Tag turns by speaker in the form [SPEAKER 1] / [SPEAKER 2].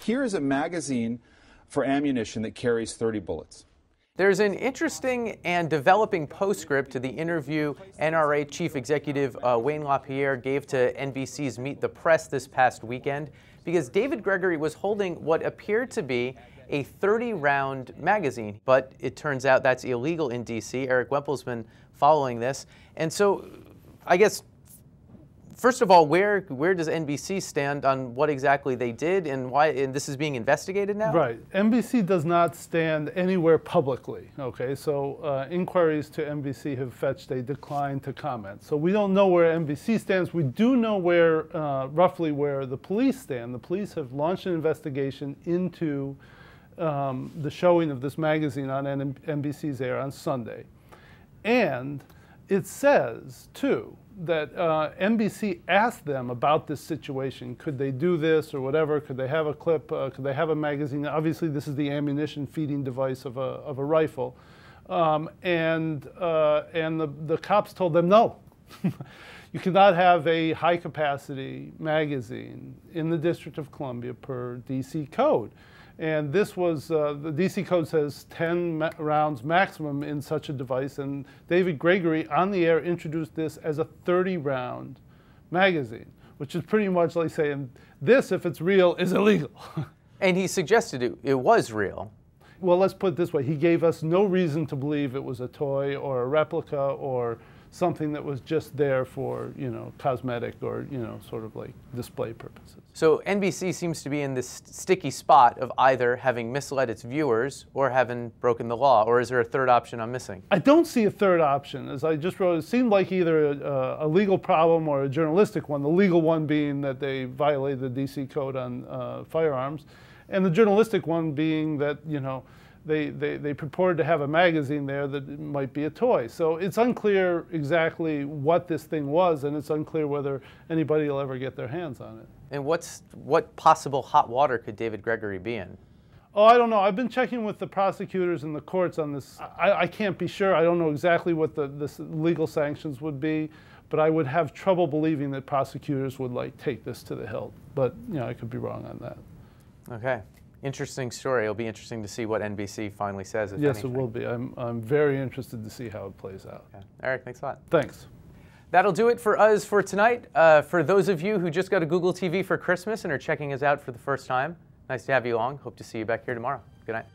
[SPEAKER 1] Here is a magazine for ammunition that carries 30 bullets.
[SPEAKER 2] There's an interesting and developing postscript to the interview NRA Chief Executive Wayne LaPierre gave to NBC's Meet the Press this past weekend, because David Gregory was holding what appeared to be a 30-round magazine, but it turns out that's illegal in D.C. Eric Wempel's been following this. And so I guess, first of all, where does NBC stand on what exactly they did and why this is being investigated now?
[SPEAKER 3] Right. NBC does not stand anywhere publicly, okay? So inquiries to NBC have fetched a decline to comment. So we don't know where NBC stands. We do know where, roughly where the police stand. The police have launched an investigation into the showing of this magazine on NBC's air on Sunday. And it says, too, that NBC asked them about this situation. Could they do this or whatever? Could they have a clip? Could they have a magazine? Obviously, this is the ammunition feeding device of a rifle. And the cops told them no. You cannot have a high-capacity magazine in the District of Columbia per D.C. code. And this was, the D.C. code says 10 rounds maximum in such a device, and David Gregory on the air introduced this as a 30-round magazine, which is pretty much like saying, this, if it's real, is illegal.
[SPEAKER 2] And he suggested it was real.
[SPEAKER 3] Well, let's put it this way. He gave us no reason to believe it was a toy or a replica or something that was just there for, you know, cosmetic or, you know, sort of like display purposes.
[SPEAKER 2] So NBC seems to be in this sticky spot of either having misled its viewers or having broken the law, or is there a third option I'm missing?
[SPEAKER 3] I don't see a third option. As I just wrote, it seemed like either a legal problem or a journalistic one, the legal one being that they violated the DC code on firearms, and the journalistic one being that, you know, they purported to have a magazine there that might be a toy. So it's unclear exactly what this thing was, and it's unclear whether anybody will ever get their hands on it.
[SPEAKER 2] And what possible hot water could David Gregory be in?
[SPEAKER 3] Oh, I don't know. I've been checking with the prosecutors and the courts on this. I can't be sure. I don't know exactly what the legal sanctions would be, but I would have trouble believing that prosecutors would like take this to the hilt. But, you know, I could be wrong on that.
[SPEAKER 2] Okay. Interesting story. It'll be interesting to see what NBC finally says, if
[SPEAKER 3] Yes,
[SPEAKER 2] anything.
[SPEAKER 3] it will be. I'm very interested to see how it plays out.
[SPEAKER 2] Okay. Eric, thanks a lot.
[SPEAKER 3] Thanks.
[SPEAKER 2] That'll do it for us for tonight. For those of you who just got a Google TV for Christmas and are checking us out for the first time, nice to have you along. Hope to see you back here tomorrow. Good night.